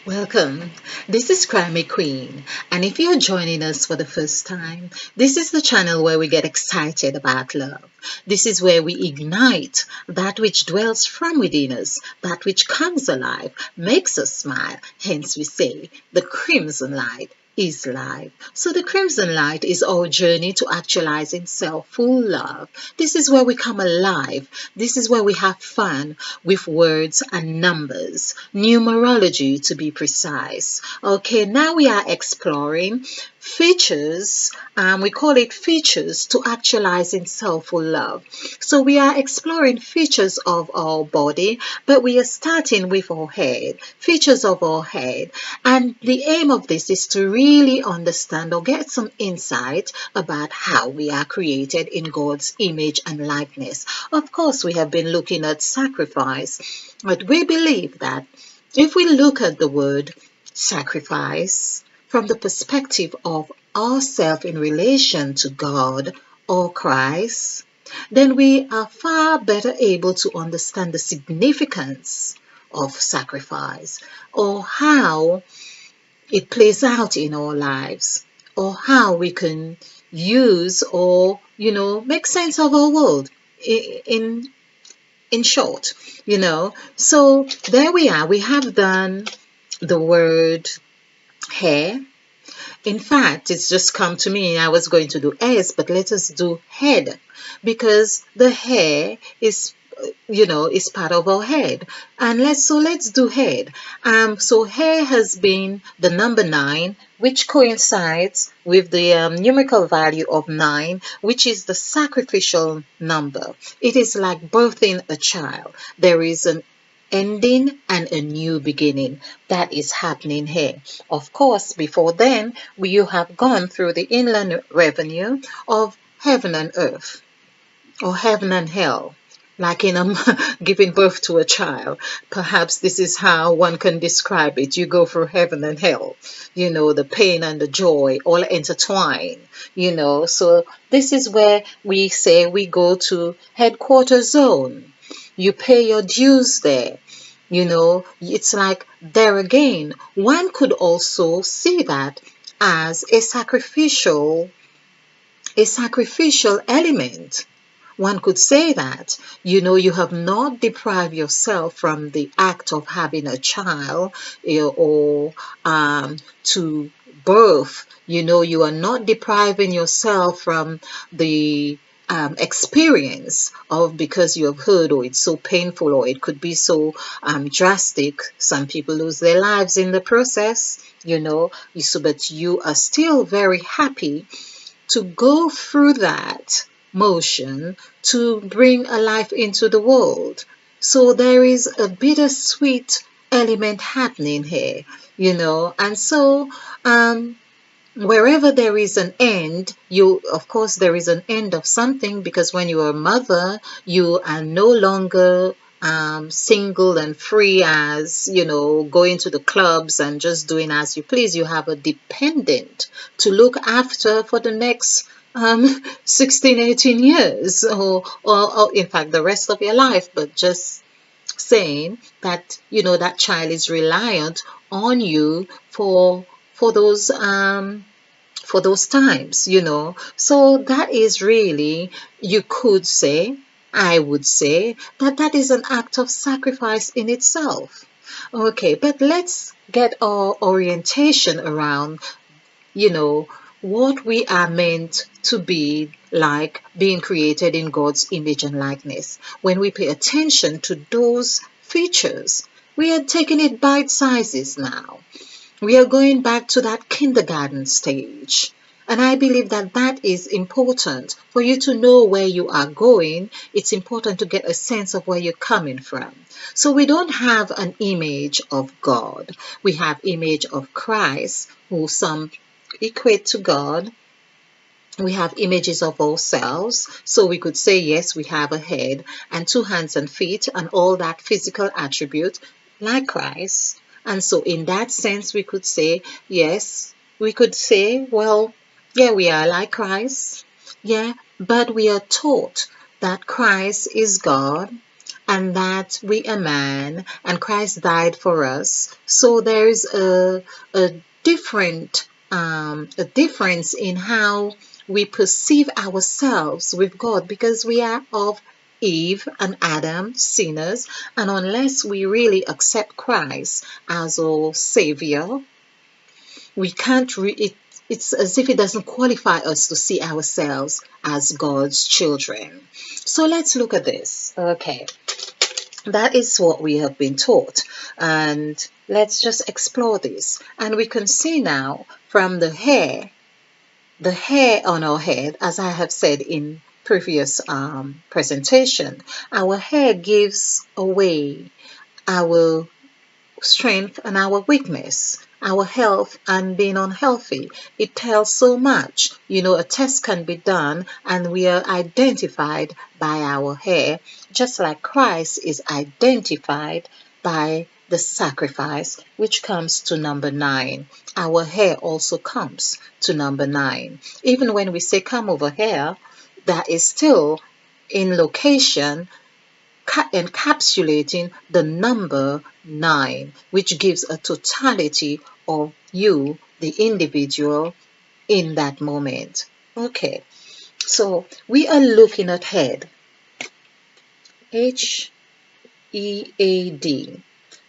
Welcome. This is Crimey Queen, and if you're joining us for the first time, this is the channel where we get excited about love. This is where we ignite that which dwells from within us, that which comes alive, makes us smile. Hence, we say the crimson light is life. So the crimson light is our journey to actualizing self-full love. This is where we come alive. This is where we have fun with words and numbers, numerology to be precise. Okay, now we are exploring features, we call it features to actualizing self-full love. So we are exploring features of our body, but we are starting with our head, features of our head. And the aim of this is to really understand or get some insight about how we are created in God's image and likeness. Of course, we have been looking at sacrifice, but we believe that if we look at the word sacrifice from the perspective of ourselves in relation to God or Christ, then we are far better able to understand the significance of sacrifice or how it plays out in our lives or how we can use or make sense of our world in short. So there we are. We have done the word hair. In fact, it's just come to me. I was going to do S, but let us do head, because the hair is part of our head. And let's do head. So hair has been the number 9, which coincides with the numerical value of 9, which is the sacrificial number. It is like birthing a child. There is an ending and a new beginning that is happening here. Of course, before then, you have gone through the inland revenue of heaven and earth, or heaven and hell, like in giving birth to a child. Perhaps this is how one can describe it. You go through heaven and hell, the pain and the joy all intertwine, So this is where we say we go to headquarters zone. You pay your dues there. It's like there again. One could also see that as a sacrificial element. One could say that, you have not deprived yourself from the act of having a child, or to birth. You are not depriving yourself from the experience of, because you have heard, or it's so painful, or it could be so drastic. Some people lose their lives in the process, but you are still very happy to go through that motion to bring a life into the world. So there is a bittersweet element happening here, and so wherever there is an end, of course there is an end of something, because when you are a mother, you are no longer single and free as, going to the clubs and just doing as you please. You have a dependent to look after for the next 16, 18 years, or in fact the rest of your life. But just saying that, that child is reliant on you for those times, So that is really, you could say, I would say, that is an act of sacrifice in itself. Okay, but let's get our orientation around, what we are meant to be, like being created in God's image and likeness. When we pay attention to those features, we are taking it bite sizes now. We are going back to that kindergarten stage. And I believe that is important. For you to know where you are going, it's important to get a sense of where you're coming from. So we don't have an image of God. We have image of Christ, who some equate to God. We have images of ourselves. So we could say, yes, we have a head and 2 hands and feet and all that physical attribute like Christ. And so in that sense, we could say, yes, we could say, well, yeah, we are like Christ. Yeah, but we are taught that Christ is God and that we are man and Christ died for us. So there is a different a difference in how we perceive ourselves with God, because we are of Eve and Adam, sinners, and unless we really accept Christ as our Savior, we can't it's as if it doesn't qualify us to see ourselves as God's children. So let's look at this. Okay, that is what we have been taught, and let's just explore this. And we can see now from the hair on our head, as I have said in previous presentation, our hair gives away our strength and our weakness, our health and being unhealthy. It tells so much. You know, a test can be done and we are identified by our hair, just like Christ is identified by the sacrifice, which comes to number 9. Our hair also comes to number 9. Even when we say come over here, that is still in location encapsulating the number 9, which gives a totality of you, the individual, in that moment. Okay, so we are looking at head, HEAD.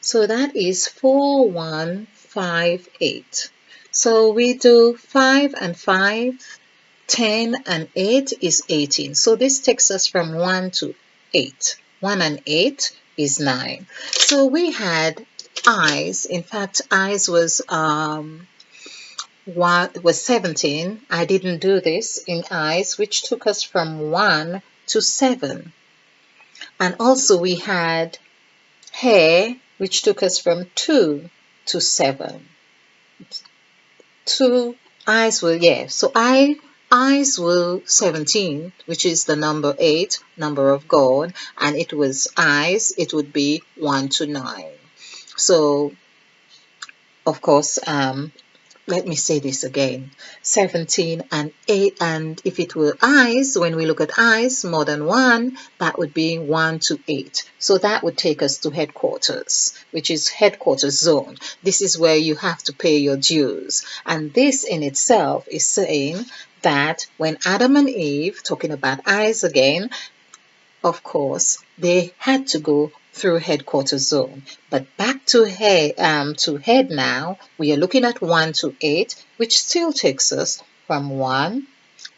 So that is 4158. So we do 5 and 5, 10 and 8 is 18. So this takes us from 1 to 8. 1 and 8 is 9. So we had eyes. In fact, eyes was 17. I didn't do this in eyes, which took us from 1 to 7. And also we had hair, which took us from 2 to 7. 2 eyes were, yeah. So eyes were 17, which is the number 8, number of God, and it was eyes, it would be 1 to 9. So, of course, let me say this again, 17 and 8, and if it were eyes, when we look at eyes, more than 1, that would be 1 to 8. So that would take us to headquarters, which is headquarters zone. This is where you have to pay your dues. And this in itself is saying that when Adam and Eve, talking about eyes again, of course, they had to go through headquarters zone. But back to head now, we are looking at 1 to 8, which still takes us from 1.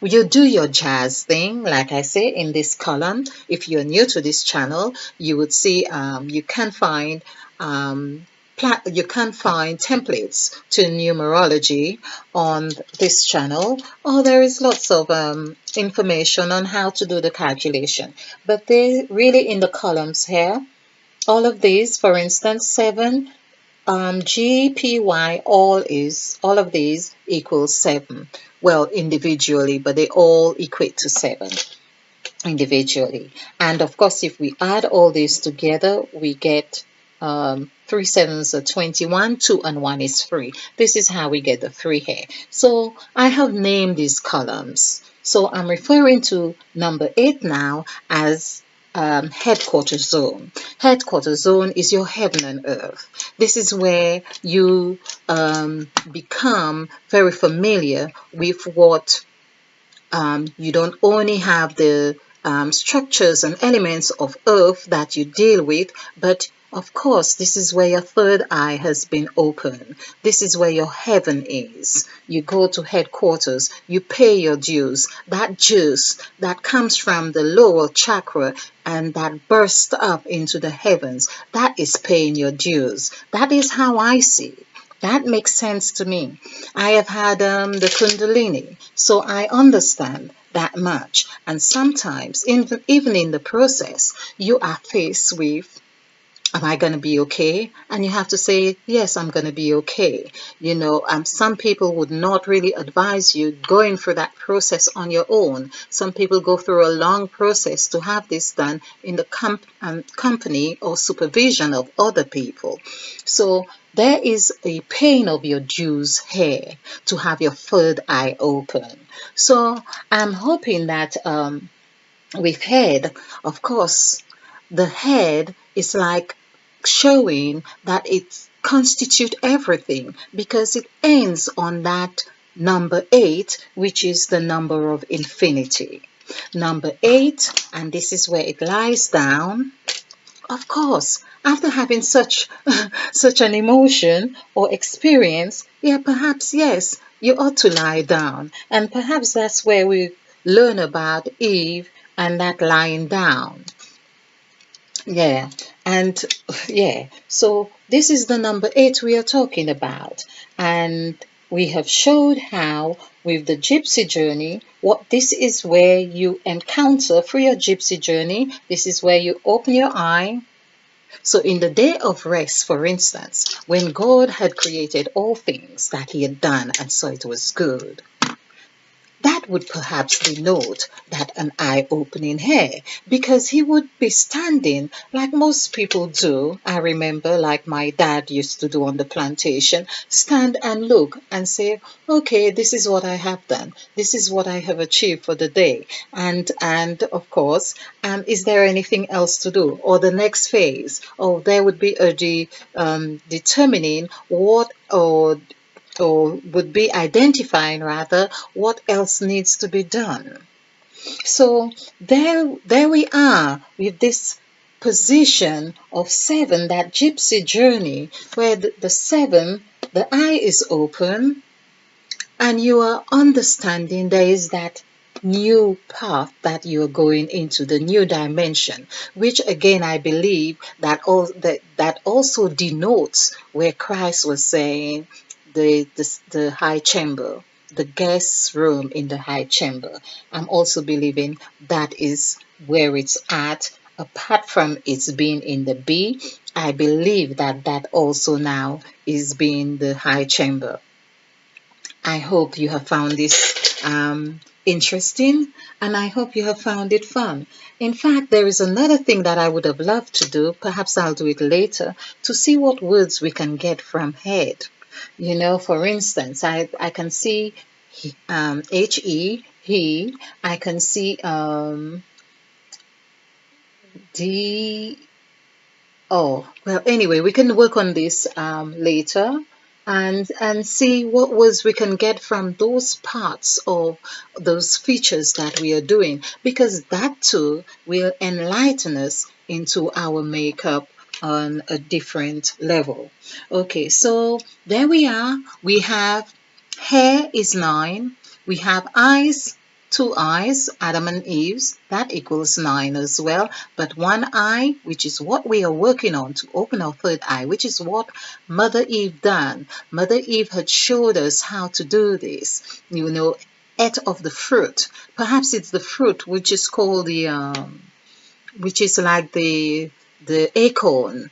You do your jazz thing, like I say in this column. If you're new to this channel, you would see you can find templates to numerology on this channel, or there is lots of information on how to do the calculation. But they really in the columns here, all of these, for instance, 7, GPY, all of these equals 7. Well, individually, but they all equate to 7 individually. And of course, if we add all these together, we get 3 sevens are 21, 2 and 1 is 3. This is how we get the 3 here. So I have named these columns. So I'm referring to number 8 now as headquarters zone. Headquarters zone is your heaven and earth. This is where you become very familiar with what you don't only have the structures and elements of earth that you deal with, but of course, this is where your third eye has been opened. This is where your heaven is. You go to headquarters, you pay your dues. That juice that comes from the lower chakra and that bursts up into the heavens, that is paying your dues. That is how I see it. That makes sense to me. I have had the Kundalini, so I understand that much. And sometimes, even in the process, you are faced with, am I going to be okay? And you have to say, yes, I'm going to be okay. You know, some people would not really advise you going through that process on your own. Some people go through a long process to have this done in the company or supervision of other people. So there is a pain of your dues here to have your third eye open. So I'm hoping that we've heard, of course, the head is like showing that it constitutes everything because it ends on that number 8, which is the number of infinity. Number 8, and this is where it lies down. Of course, after having such such an emotion or experience, yeah, perhaps yes, you ought to lie down. And perhaps that's where we learn about Eve and that lying down. Yeah, and yeah, so this is the number 8 we are talking about. And we have showed how with the gypsy journey, what this is where you encounter through your gypsy journey, this is where you open your eye. So, in the day of rest, for instance, when God had created all things that He had done and saw it was good, that would perhaps denote that an eye-opening here, because he would be standing like most people do. I remember, like my dad used to do on the plantation, stand and look and say, okay, this is what I have done. This is what I have achieved for the day. And of course, is there anything else to do? Or the next phase? Or there would be determining what or would be identifying rather what else needs to be done. So there we are with this position of 7, that gypsy journey, where the 7, the eye is open and you are understanding there is that new path that you're going into, the new dimension, which again I believe that also denotes where Christ was saying the high chamber, the guest room in the high chamber. I'm also believing that is where it's at. Apart from it's being in the B, I believe that also now is being the high chamber. I hope you have found this interesting, and I hope you have found it fun. In fact, there is another thing that I would have loved to do. Perhaps I'll do it later to see what words we can get from head. You know, for instance, I can see he. I can see D. Oh, well, anyway, we can work on this later and see what words we can get from those parts of those features that we are doing, because that too will enlighten us into our makeup on a different level. Okay, so there we are. We have hair is 9. We have eyes, 2 eyes, Adam and Eve's, that equals 9 as well. But 1 eye, which is what we are working on to open our 3rd eye, which is what Mother Eve done. Mother Eve had showed us how to do this. You know, ate of the fruit. Perhaps it's the fruit which is called which is like the acorn.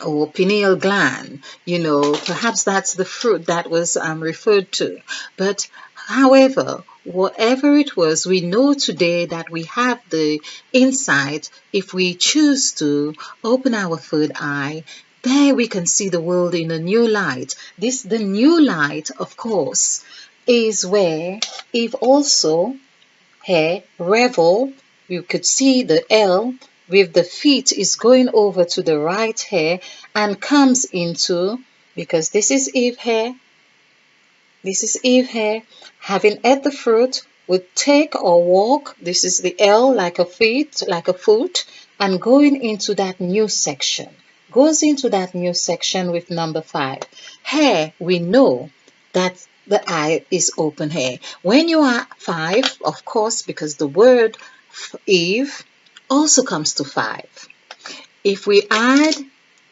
Or pineal gland, you know, perhaps that's the fruit that was referred to. But however, whatever it was, we know today that we have the insight. If we choose to open our 3rd eye, there we can see the world in a new light. The new light, of course, is where if also here revel, you could see the L with the feet is going over to the right here and comes into, because this is Eve here, having ate the fruit, would take or walk, this is the L, like a feet, like a foot, and going into that new section. Goes into that new section with number 5. Here we know that the eye is open here. When you are 5, of course, because the word Eve also comes to 5. If we add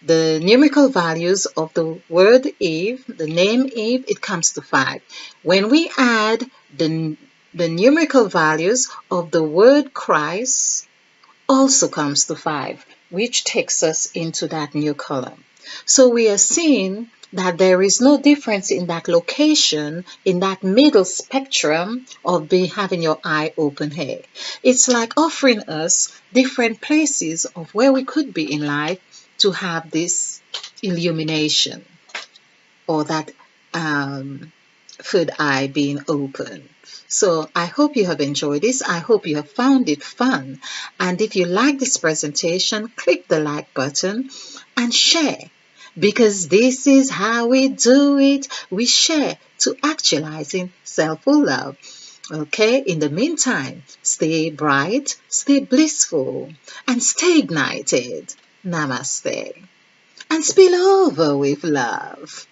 the numerical values of the word Eve, the name Eve, it comes to 5. When we add the numerical values of the word Christ, also comes to 5, which takes us into that new column. So we are seeing that there is no difference in that location, in that middle spectrum of having your eye open here. It's like offering us different places of where we could be in life to have this illumination or that third eye being open. So I hope you have enjoyed this. I hope you have found it fun. And if you like this presentation, click the like button and share, because this is how we do it. We share to actualizing self-love. Okay, in the meantime, stay bright, stay blissful, and stay ignited. Namaste. And spill over with love.